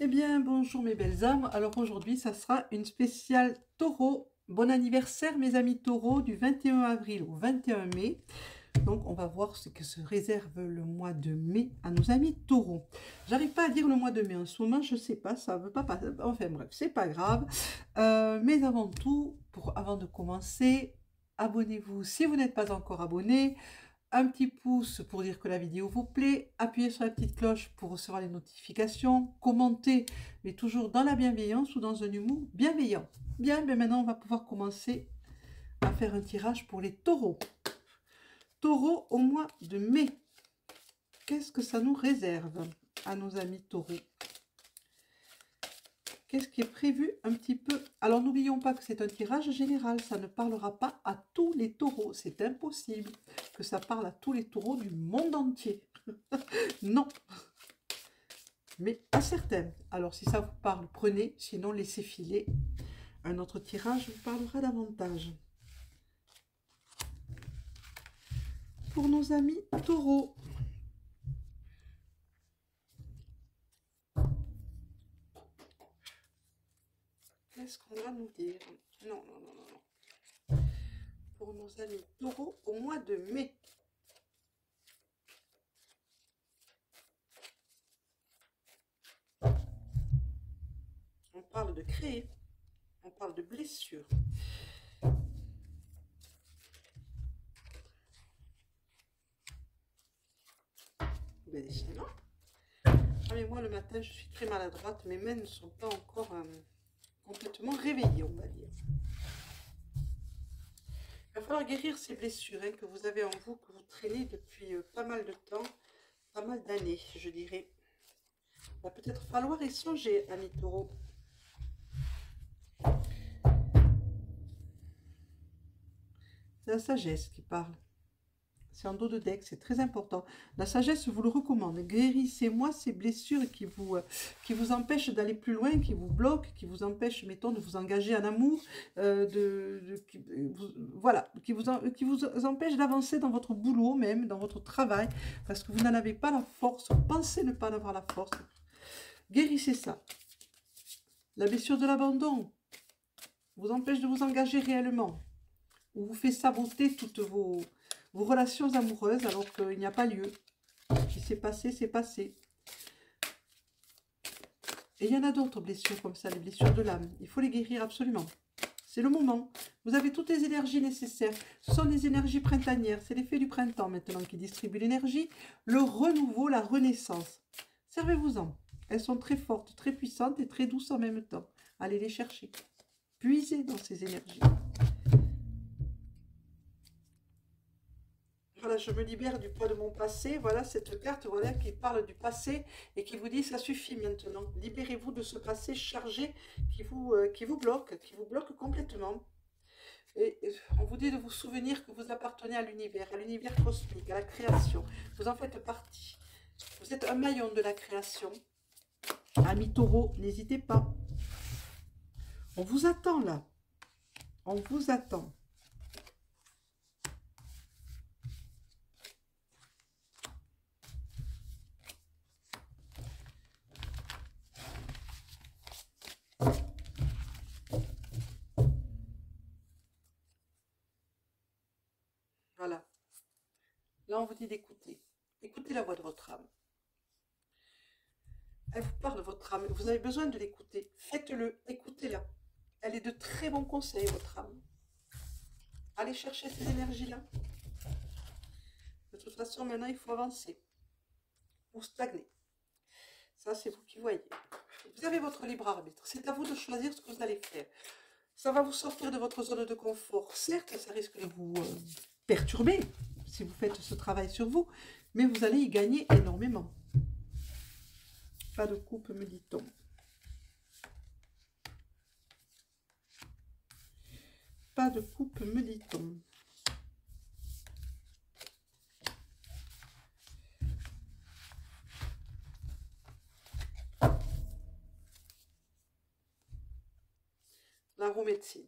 Eh bien, bonjour mes belles âmes. Alors aujourd'hui, ça sera une spéciale taureau. Bon anniversaire mes amis taureaux du 21 avril au 21 mai. Donc on va voir ce que se réserve le mois de mai à nos amis taureaux. J'arrive pas à dire le mois de mai en ce moment, je sais pas, ça veut pas passer. Enfin bref, c'est pas grave. Mais avant tout, avant de commencer, abonnez-vous si vous n'êtes pas encore abonné. Un petit pouce pour dire que la vidéo vous plaît, appuyez sur la petite cloche pour recevoir les notifications, commentez, mais toujours dans la bienveillance ou dans un humour bienveillant. Bien, ben maintenant on va pouvoir commencer à faire un tirage pour les taureaux. Taureaux au mois de mai. Qu'est-ce que ça nous réserve à nos amis taureaux? Qu'est-ce qui est prévu un petit peu? Alors n'oublions pas que c'est un tirage général, ça ne parlera pas à tous les taureaux, c'est impossible que ça parle à tous les taureaux du monde entier. Non, mais à certains. Alors si ça vous parle, prenez, sinon laissez filer. Un autre tirage vous parlera davantage. Pour nos amis taureaux. Qu'est-ce qu'on va nous dire? Non, non, non, non, non. Pour nos amis taureaux au mois de mai. On parle de créer. On parle de blessures. Ben, non. Ah, mais moi le matin je suis très maladroite, mes mains ne sont pas encore complètement réveillées, on va dire. Il va falloir guérir ces blessures que vous avez en vous, que vous traînez depuis pas mal de temps, pas mal d'années, je dirais. Il va peut-être falloir y songer, amis taureaux. C'est la sagesse qui parle. C'est en dos de deck, c'est très important. La sagesse vous le recommande. Guérissez-moi ces blessures qui vous empêchent d'aller plus loin, qui vous bloquent, qui vous empêchent, mettons, de vous engager en amour, voilà, qui vous empêchent d'avancer dans votre boulot même, dans votre travail, parce que vous n'en avez pas la force, vous pensez ne pas en avoir la force. Guérissez ça. La blessure de l'abandon vous empêche de vous engager réellement, ou vous fait saboter toutes vos relations amoureuses alors qu'il n'y a pas lieu. Ce qui s'est passé, c'est passé. Et il y en a d'autres blessures comme ça, les blessures de l'âme. Il faut les guérir absolument. C'est le moment. Vous avez toutes les énergies nécessaires. Ce sont les énergies printanières. C'est l'effet du printemps maintenant qui distribue l'énergie. Le renouveau, la renaissance. Servez-vous-en. Elles sont très fortes, très puissantes et très douces en même temps. Allez les chercher. Puisez dans ces énergies. Voilà, je me libère du poids de mon passé. Voilà cette carte, voilà, qui parle du passé et qui vous dit ça suffit maintenant. Libérez-vous de ce passé chargé qui vous bloque complètement. Et on vous dit de vous souvenir que vous appartenez à l'univers cosmique, à la création. Vous en faites partie. Vous êtes un maillon de la création. Amis taureaux, n'hésitez pas. On vous attend là. On vous attend. Voilà. Là, on vous dit d'écouter. Écoutez la voix de votre âme. Elle vous parle de votre âme. Vous avez besoin de l'écouter. Faites-le. Écoutez-la. Elle est de très bons conseils, votre âme. Allez chercher ces énergies-là. De toute façon, maintenant, il faut avancer. Ou stagner. Ça, c'est vous qui voyez. Vous avez votre libre arbitre. C'est à vous de choisir ce que vous allez faire. Ça va vous sortir de votre zone de confort. Certes, ça risque de vous perturber si vous faites ce travail sur vous, mais vous allez y gagner énormément. Pas de coupe, me dit-on. Pas de coupe, me dit-on. La roue médecine.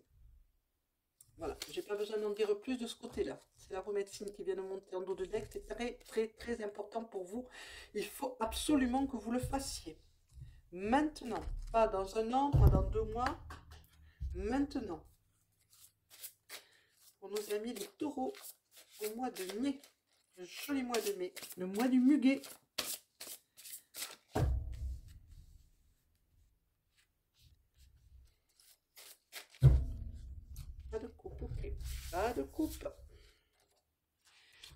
Voilà, j'ai pas besoin d'en dire plus de ce côté-là. C'est la roue médecine qui vient de monter en dos de deck. C'est très, très, très important pour vous. Il faut absolument que vous le fassiez. maintenant. Pas dans un an, pas dans 2 mois. Maintenant. Pour nos amis les taureaux, au mois de mai. Le joli mois de mai. Le mois du muguet. Pas de coupe, ok. Pas de coupe.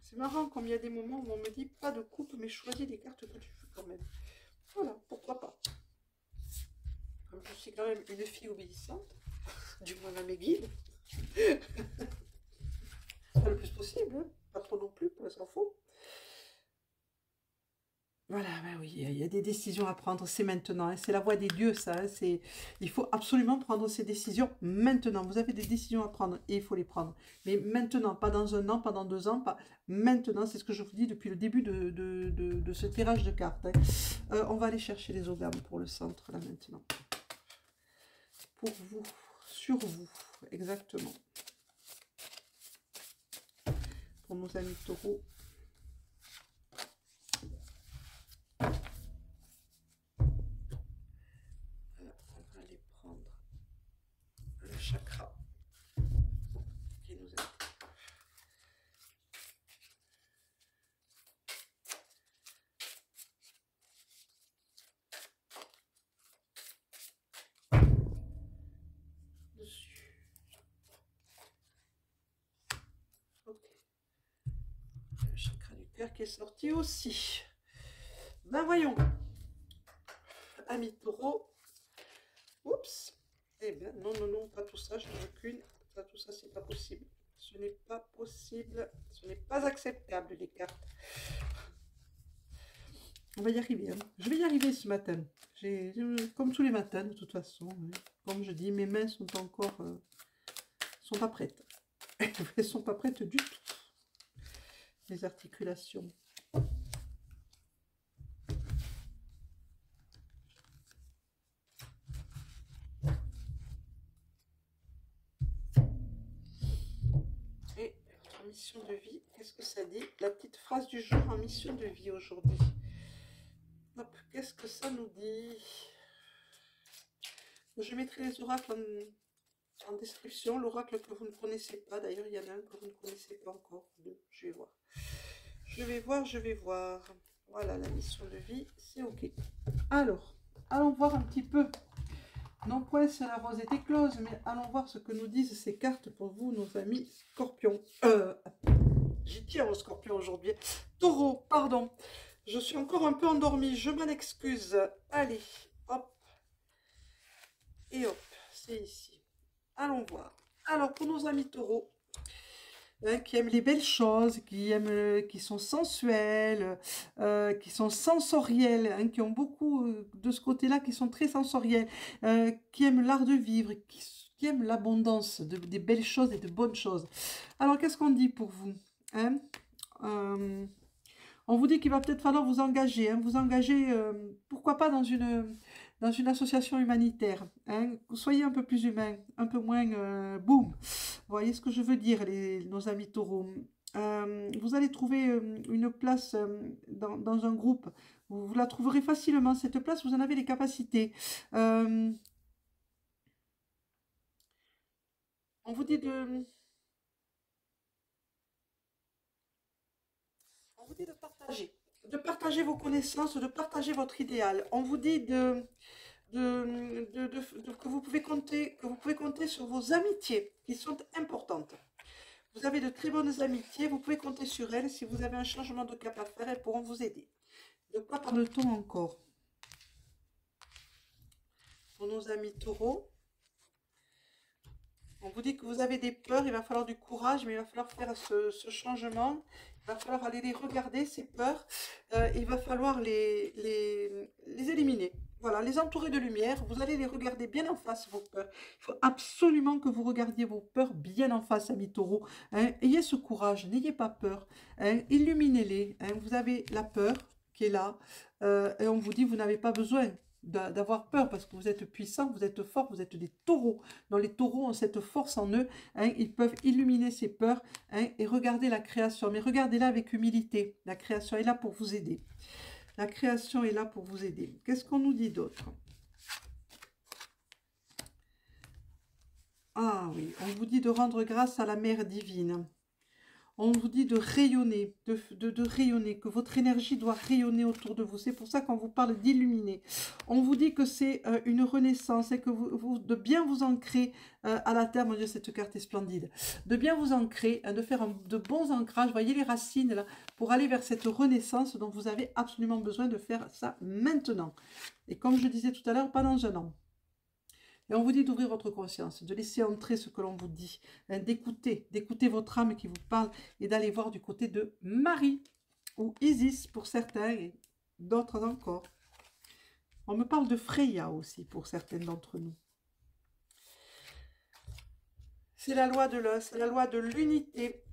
C'est marrant comme il y a des moments où on me dit pas de coupe, mais choisis les cartes que tu veux quand même. Voilà, pourquoi pas. Comme je suis quand même une fille obéissante, du moins à mes guides. Pas le plus possible, hein. Pas trop non plus, pour les enfants. Voilà, ben oui, il y a des décisions à prendre, c'est maintenant, hein, c'est la voie des dieux, ça. Hein, il faut absolument prendre ces décisions maintenant. Vous avez des décisions à prendre et il faut les prendre. Mais maintenant, pas dans un an, pas dans 2 ans, pas maintenant. C'est ce que je vous dis depuis le début de ce tirage de cartes. Hein. On va aller chercher les ogames pour le centre, là, maintenant. Pour vous, sur vous, exactement. Pour nos amis taureaux. Chakra qui nous aide. Dessus. Ok. Le chakra du cœur qui est sorti aussi. Ben voyons. Amis taureau. Oups. Eh bien, non, non, non, pas tout ça, je n'en veux qu'une. Pas tout ça, c'est pas possible. Ce n'est pas possible. Ce n'est pas acceptable, les cartes. On va y arriver. Hein. Je vais y arriver ce matin. Comme tous les matins, de toute façon. Hein. Comme je dis, mes mains sont encore... sont pas prêtes. Elles sont pas prêtes du tout. Les articulations. Mission de vie, qu'est-ce que ça dit? La petite phrase du jour en mission de vie aujourd'hui. Qu'est-ce que ça nous dit? Je mettrai les oracles en description. L'oracle que vous ne connaissez pas, d'ailleurs il y en a un que vous ne connaissez pas encore. Deux, je vais voir. Je vais voir, je vais voir. Voilà, la mission de vie, c'est ok. Alors, allons voir un petit peu. Non point c'est la rose est éclose, mais allons voir ce que nous disent ces cartes pour vous, nos amis scorpions. J'y tiens au scorpion aujourd'hui. Taureau, pardon. Je suis encore un peu endormie, je m'en excuse. Allez, hop. Et hop, c'est ici. Allons voir. Alors, pour nos amis taureaux, hein, qui aiment les belles choses, qui sont sensuels, qui sont sensoriels, hein, qui ont beaucoup de ce côté-là, qui sont très sensoriels, qui aiment l'art de vivre, qui aiment l'abondance des belles choses et de bonnes choses. Alors, qu'est-ce qu'on dit pour vous, hein? On vous dit qu'il va peut-être falloir vous engager, hein, pourquoi pas dans une association humanitaire. Hein, soyez un peu plus humain, un peu moins boum. Vous voyez ce que je veux dire, nos amis taureaux. Vous allez trouver une place dans un groupe. Vous la trouverez facilement, cette place, vous en avez les capacités. On vous dit de... On vous dit de partager vos connaissances, de partager votre idéal. On vous dit que vous pouvez compter sur vos amitiés qui sont importantes. Vous avez de très bonnes amitiés, vous pouvez compter sur elles. Si vous avez un changement de cap à faire, elles pourront vous aider. De quoi parle-t-on encore? Pour nos amis taureaux, on vous dit que vous avez des peurs, il va falloir du courage, mais il va falloir faire ce changement. Il va falloir aller les regarder, ces peurs. Il va falloir les éliminer. Voilà, les entourer de lumière. Vous allez les regarder bien en face, vos peurs. Il faut absolument que vous regardiez vos peurs bien en face, amis taureaux. Hein, ayez ce courage, n'ayez pas peur. Hein, illuminez-les. Hein, vous avez la peur qui est là. Et on vous dit, vous n'avez pas besoin d'avoir peur parce que vous êtes puissant, vous êtes fort, vous êtes des taureaux. Donc les taureaux ont cette force en eux, hein, ils peuvent illuminer ces peurs, hein, et regarder la création. Mais regardez-la avec humilité. La création est là pour vous aider. La création est là pour vous aider. Qu'est-ce qu'on nous dit d'autre? Ah oui, on vous dit de rendre grâce à la mère divine. On vous dit de rayonner, de rayonner, que votre énergie doit rayonner autour de vous. C'est pour ça qu'on vous parle d'illuminer. On vous dit que c'est une renaissance et que de bien vous ancrer à la terre. Mon Dieu, cette carte est splendide. De bien vous ancrer, de faire de bons ancrages. Voyez les racines là, pour aller vers cette renaissance dont vous avez absolument besoin de faire ça maintenant. Et comme je disais tout à l'heure, pas dans un an. Et on vous dit d'ouvrir votre conscience, de laisser entrer ce que l'on vous dit, hein, d'écouter votre âme qui vous parle et d'aller voir du côté de Marie ou Isis pour certains et d'autres encore. On me parle de Freya aussi pour certaines d'entre nous. C'est la loi de l'un, c'est la loi de l'unité.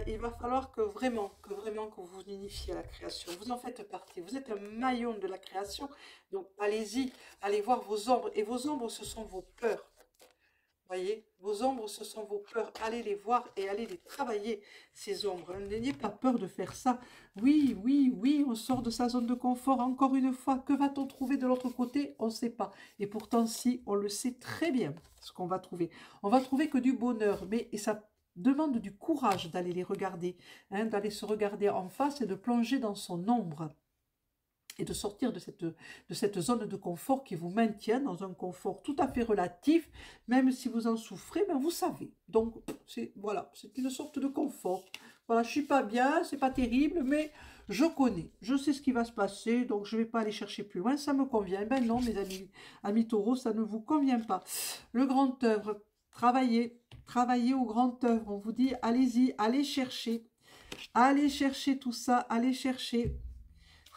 Il va falloir que vraiment que vous unifiez à la création. Vous en faites partie. Vous êtes un maillon de la création. Donc allez-y, allez voir vos ombres. Et vos ombres, ce sont vos peurs. Voyez, vos ombres, ce sont vos peurs. Allez les voir et allez les travailler, ces ombres. N'ayez pas peur de faire ça. Oui, oui, oui, on sort de sa zone de confort. Encore une fois, que va-t-on trouver de l'autre côté? On ne sait pas. Et pourtant, si, on le sait très bien, ce qu'on va trouver. On va trouver que du bonheur, mais et ça demande du courage d'aller les regarder, hein, d'aller se regarder en face et de plonger dans son ombre. Et de sortir de cette zone de confort qui vous maintient dans un confort tout à fait relatif, même si vous en souffrez, ben vous savez. Donc, voilà, c'est une sorte de confort. Voilà, je ne suis pas bien, c'est pas terrible, mais je connais, je sais ce qui va se passer, donc je ne vais pas aller chercher plus loin, ça me convient. Ben non, mes amis taureaux, ça ne vous convient pas. Le grand œuvre, travaillez au grand œuvre, on vous dit, allez-y, allez chercher tout ça, allez chercher.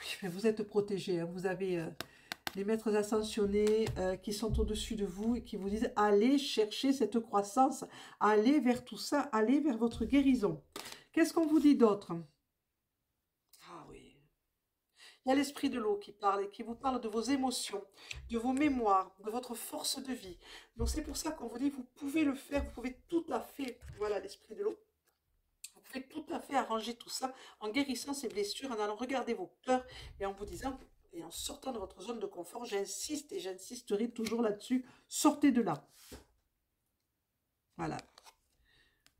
Oui, mais vous êtes protégés, hein. Vous avez les maîtres ascensionnés qui sont au-dessus de vous et qui vous disent allez chercher cette croissance, allez vers tout ça, allez vers votre guérison. Qu'est-ce qu'on vous dit d'autre? Ah oui, il y a l'esprit de l'eau qui parle et qui vous parle de vos émotions, de vos mémoires, de votre force de vie. Donc c'est pour ça qu'on vous dit vous pouvez le faire, vous pouvez tout à fait, voilà l'esprit de l'eau. Vous pouvez tout à fait arranger tout ça en guérissant ces blessures, en allant regarder vos peurs et en vous disant, et en sortant de votre zone de confort, j'insiste et j'insisterai toujours là-dessus, sortez de là. Voilà.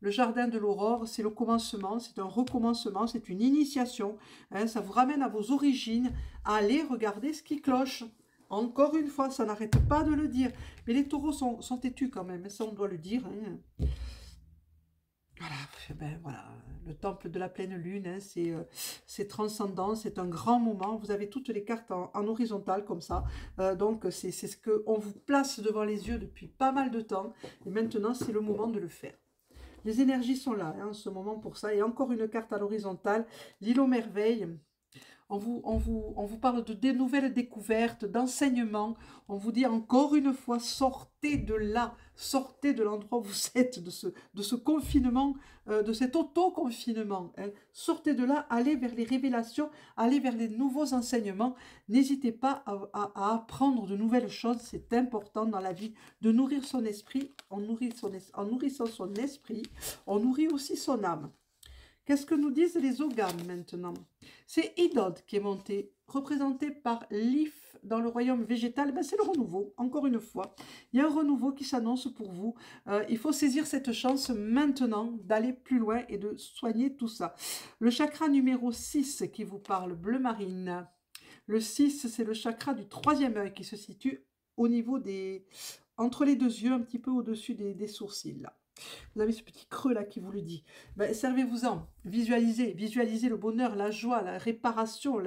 Le jardin de l'aurore, c'est le commencement, c'est un recommencement, c'est une initiation. Hein, ça vous ramène à vos origines, à aller regarder ce qui cloche. Encore une fois, ça n'arrête pas de le dire. Mais les taureaux sont têtus quand même, ça on doit le dire. Hein. Voilà, ben voilà, le temple de la pleine lune, hein, c'est transcendant, c'est un grand moment. Vous avez toutes les cartes en horizontale comme ça. Donc c'est ce qu'on vous place devant les yeux depuis pas mal de temps. Et maintenant, c'est le moment de le faire. Les énergies sont là, hein, en ce moment pour ça. Et encore une carte à l'horizontale, l'île aux merveilles. On vous parle de des nouvelles découvertes, d'enseignements. On vous dit encore une fois, sortez de là, sortez de l'endroit où vous êtes, de ce confinement, de cet auto-confinement. Hein. Sortez de là, allez vers les révélations, allez vers les nouveaux enseignements. N'hésitez pas à apprendre de nouvelles choses, c'est important dans la vie, de nourrir son esprit. En nourrissant son esprit, on nourrit aussi son âme. Qu'est-ce que nous disent les Oganes maintenant? C'est Idod qui est monté, représenté par Lif dans le royaume végétal. Ben, c'est le renouveau, encore une fois. Il y a un renouveau qui s'annonce pour vous. Il faut saisir cette chance maintenant d'aller plus loin et de soigner tout ça. Le chakra numéro 6 qui vous parle, bleu marine. Le 6, c'est le chakra du troisième œil qui se situe au niveau entre les deux yeux, un petit peu au-dessus des sourcils là. Vous avez ce petit creux là qui vous le dit. Ben, servez-vous-en, visualisez le bonheur, la joie, la réparation,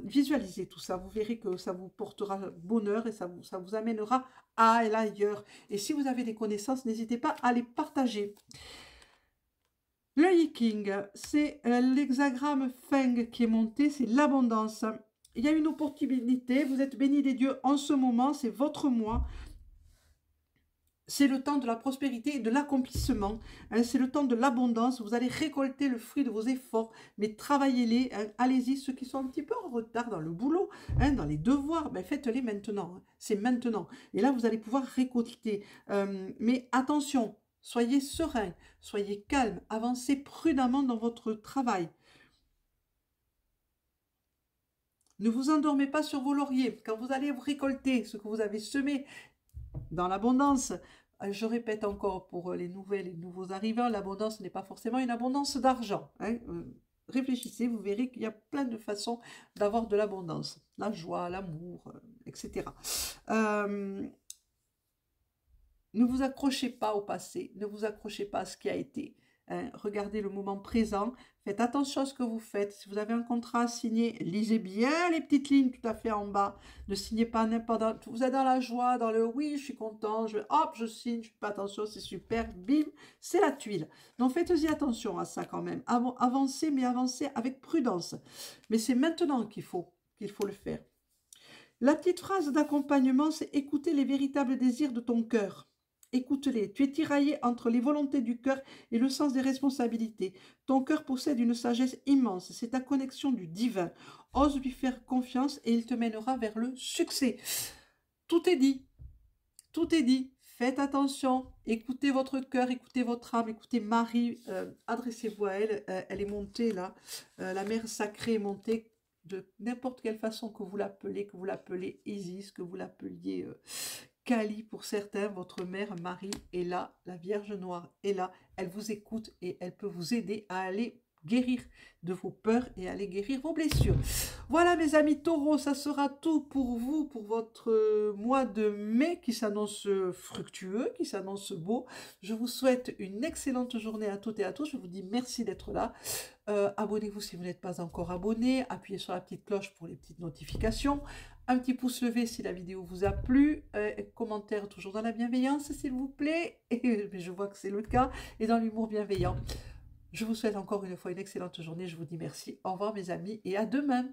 visualisez tout ça. Vous verrez que ça vous portera bonheur et ça vous amènera à l'ailleurs. Et si vous avez des connaissances, n'hésitez pas à les partager. Le Yiking, c'est l'hexagramme Feng qui est monté, c'est l'abondance. Il y a une opportunité, vous êtes béni des dieux en ce moment, c'est votre mois. C'est le temps de la prospérité et de l'accomplissement. Hein, c'est le temps de l'abondance. Vous allez récolter le fruit de vos efforts, mais travaillez-les. Hein, allez-y, ceux qui sont un petit peu en retard dans le boulot, hein, dans les devoirs, ben faites-les maintenant. Hein, c'est maintenant. Et là, vous allez pouvoir récolter. Mais attention, soyez serein, soyez calme, avancez prudemment dans votre travail. Ne vous endormez pas sur vos lauriers. Quand vous allez récolter ce que vous avez semé dans l'abondance, Je répète encore pour les nouvelles et les nouveaux arrivants, l'abondance n'est pas forcément une abondance d'argent. Hein. Réfléchissez, vous verrez qu'il y a plein de façons d'avoir de l'abondance. La joie, l'amour, etc. Ne vous accrochez pas au passé, ne vous accrochez pas à ce qui a été. Hein. Regardez le moment présent, faites attention à ce que vous faites. Si vous avez un contrat à signer, lisez bien les petites lignes tout à fait en bas. Ne signez pas n'importe où. Vous êtes dans la joie, dans le oui, je suis content, hop, je signe, je fais pas attention, c'est super, bim, c'est la tuile. Donc faites-y attention à ça quand même. Avancez, mais avancez avec prudence. Mais c'est maintenant qu'il faut le faire. La petite phrase d'accompagnement, c'est écouter les véritables désirs de ton cœur. Écoute-les. Tu es tiraillé entre les volontés du cœur et le sens des responsabilités. Ton cœur possède une sagesse immense. C'est ta connexion du divin. Ose lui faire confiance et il te mènera vers le succès. Tout est dit. Tout est dit. Faites attention. Écoutez votre cœur, écoutez votre âme, écoutez Marie. Adressez-vous à elle. Elle est montée là. La mère sacrée est montée de n'importe quelle façon que vous l'appelez Isis, que vous l'appeliez Kali pour certains, votre mère Marie est là, la Vierge Noire est là, elle vous écoute et elle peut vous aider à aller guérir de vos peurs et aller guérir vos blessures. Voilà mes amis taureaux, ça sera tout pour vous, pour votre mois de mai qui s'annonce fructueux, qui s'annonce beau. Je vous souhaite une excellente journée à toutes et à tous, je vous dis merci d'être là. Abonnez-vous si vous n'êtes pas encore abonné, appuyez sur la petite cloche pour les petites notifications. Un petit pouce levé si la vidéo vous a plu, commentaire toujours dans la bienveillance s'il vous plaît, et je vois que c'est le cas, et dans l'humour bienveillant. Je vous souhaite encore une fois une excellente journée, je vous dis merci, au revoir mes amis, et à demain.